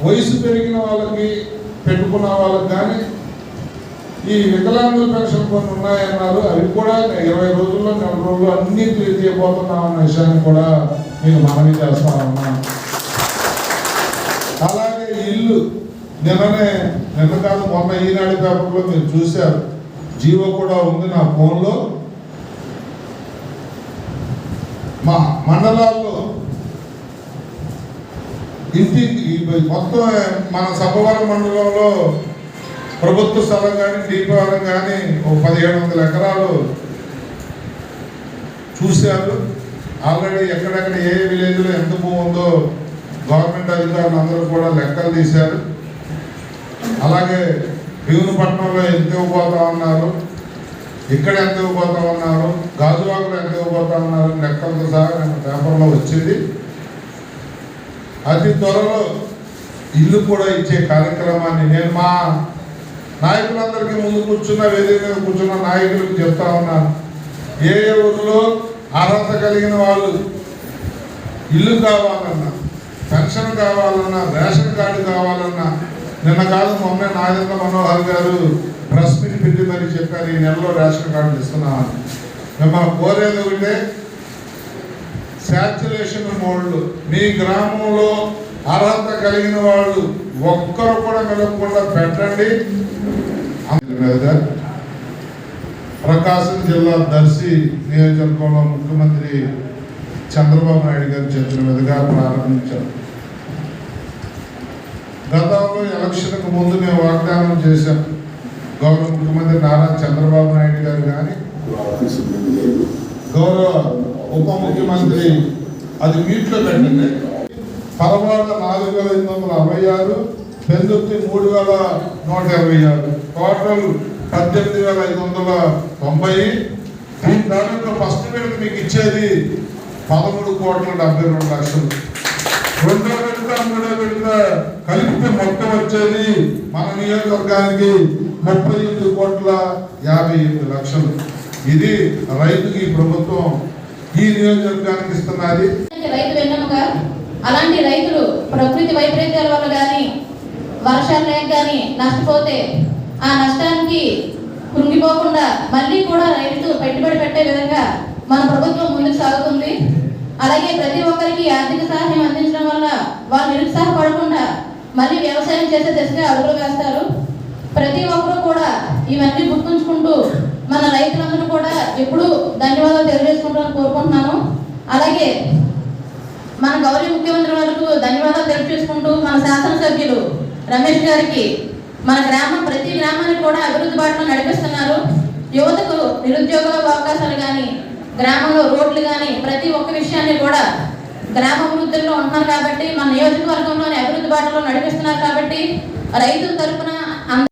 వయసు పెరిగిన వాళ్ళకి పెట్టుకున్న వాళ్ళకి కానీ ఈ వికలాంగుల పెన్షన్ కొన్ని ఉన్నాయన్నారు. అవి కూడా 20 రోజుల్లో 4 రోజుల్లో అన్నీ తీయబోతున్నామన్న విషయాన్ని కూడా నేను మనవి చేస్తామన్నా. అలాగే ఇల్లు నిన్న కాదు మొన్న ఈనాడు పేపర్లో మీరు చూశారు, జీవో కూడా ఉంది నా ఫోన్లో. మా మండలాల్లో ఇంటికి మొత్తం మన సబ్బవరం మండలంలో ప్రభుత్వ స్థలం కానీ దీపవరం కానీ 1700 ఎకరాలు చూశారు. ఆల్రెడీ ఎక్కడెక్కడ ఏ విలేజ్లో ఎంత భూమి ఉందో గవర్నమెంట్ అధికారులు అందరూ కూడా లెక్కలు తీశారు. అలాగే భీమునిపట్నంలో ఎంత ఇవ్వబోతా ఉన్నారు, ఇక్కడ ఎంత ఇవ్వబోతా ఉన్నారు, గాజువాకలో ఎంత ఇవ్వబోతా ఉన్నారు లెక్కలతో సహా నేను పేపర్లో వచ్చింది. అతి త్వరలో ఇల్లు కూడా ఇచ్చే కార్యక్రమాన్ని నేను మా నాయకులందరికీ ముందు కూర్చున్న వేదిక మీద కూర్చున్న నాయకులకు చెప్తా ఉన్నాను. ఏ ఊరిలో అర్హత కలిగిన వాళ్ళు ఇల్లు కావాలన్నా, పెన్షన్ కావాలన్నా, రేషన్ కార్డు కావాలన్నా, నిన్న కాదు మొన్న నాగేంద్ర మనోహర్ గారు ప్రెస్ మీట్ పెట్టి మరి చెప్పారు ఈ నెలలో రేషన్ కార్డులు ఇస్తున్నామని. మిమ్మల్ని కోరేది ఒకటే, శాచ్యురేషన్ మోడ్లు మీ గ్రామంలో అర్హత కలిగిన వాళ్ళు ఒక్కరు కూడా నిలవకుండా పెట్టండి. ప్రకాశం జిల్లా దర్శి నియోజకవర్గంలో ముఖ్యమంత్రి చంద్రబాబు నాయుడు గారు చేతుల మీదుగా ప్రారంభించారు. గతంలో ఎలక్షన్కు ముందు మేము వాగ్దానం చేశాం. గౌరవ ముఖ్యమంత్రి నారా చంద్రబాబు నాయుడు గారు కానీ గౌరవ ఉప ముఖ్యమంత్రి అది మీట్లో పెట్టండి. పరవాడ 4566, పెందుర్తి 3126, టోటల్ 18590. దీని దాంట్లో ఫస్ట్ విడత మీకు ఇచ్చేది 13,72,00,000. రెండో విడత మూడో విడత కలిపితే మొత్తం వచ్చేది మన నియోజకవర్గానికి 38,57,00,000. ఇది రైతుకి ప్రభుత్వం ఈ నియోజకవర్గానికి ఇస్తున్నది. రైతు వెన్నెముక. అలాంటి రైతులు ప్రకృతి వైపరీత్యాల వల్ల కానీ వర్షాలు లేక కానీ నష్టపోతే ఆ నష్టానికి కృంగిపోకుండా మళ్ళీ కూడా రైతు పెట్టుబడి పెట్టే విధంగా మన ప్రభుత్వం ముందుకు సాగుతుంది. అలాగే ప్రతి ఒక్కరికి ఆర్థిక సహాయం అందించడం వల్ల వాళ్ళు నిరుత్సాహపడకుండా మళ్ళీ వ్యవసాయం చేసే దిశగా అడుగులు వేస్తారు. ప్రతి ఒక్కరు కూడా ఇవన్నీ గుర్తుంచుకుంటూ మన రైతులందరూ కూడా ఎప్పుడూ ధన్యవాదాలు తెలియజేసుకుంటామని కోరుకుంటున్నాను. అలాగే మన గౌరవ ముఖ్యమంత్రి వరకు ధన్యవాదాలు తెలియజేసుకుంటూ మన శాసనసభ్యులు రమేష్ గారికి మన గ్రామం ప్రతి గ్రామానికి కూడా అభివృద్ధి బాటలో నడిపిస్తున్నారు. యువతకు నిరుద్యోగ అవకాశాలు కానీ గ్రామంలో రోడ్లు కానీ ప్రతి ఒక్క విషయాన్ని కూడా గ్రామ అభివృద్ధిలో ఉంటున్నారు కాబట్టి మన నియోజకవర్గంలోని అభివృద్ధి బాటలో నడిపిస్తున్నారు కాబట్టి రైతుల తరఫున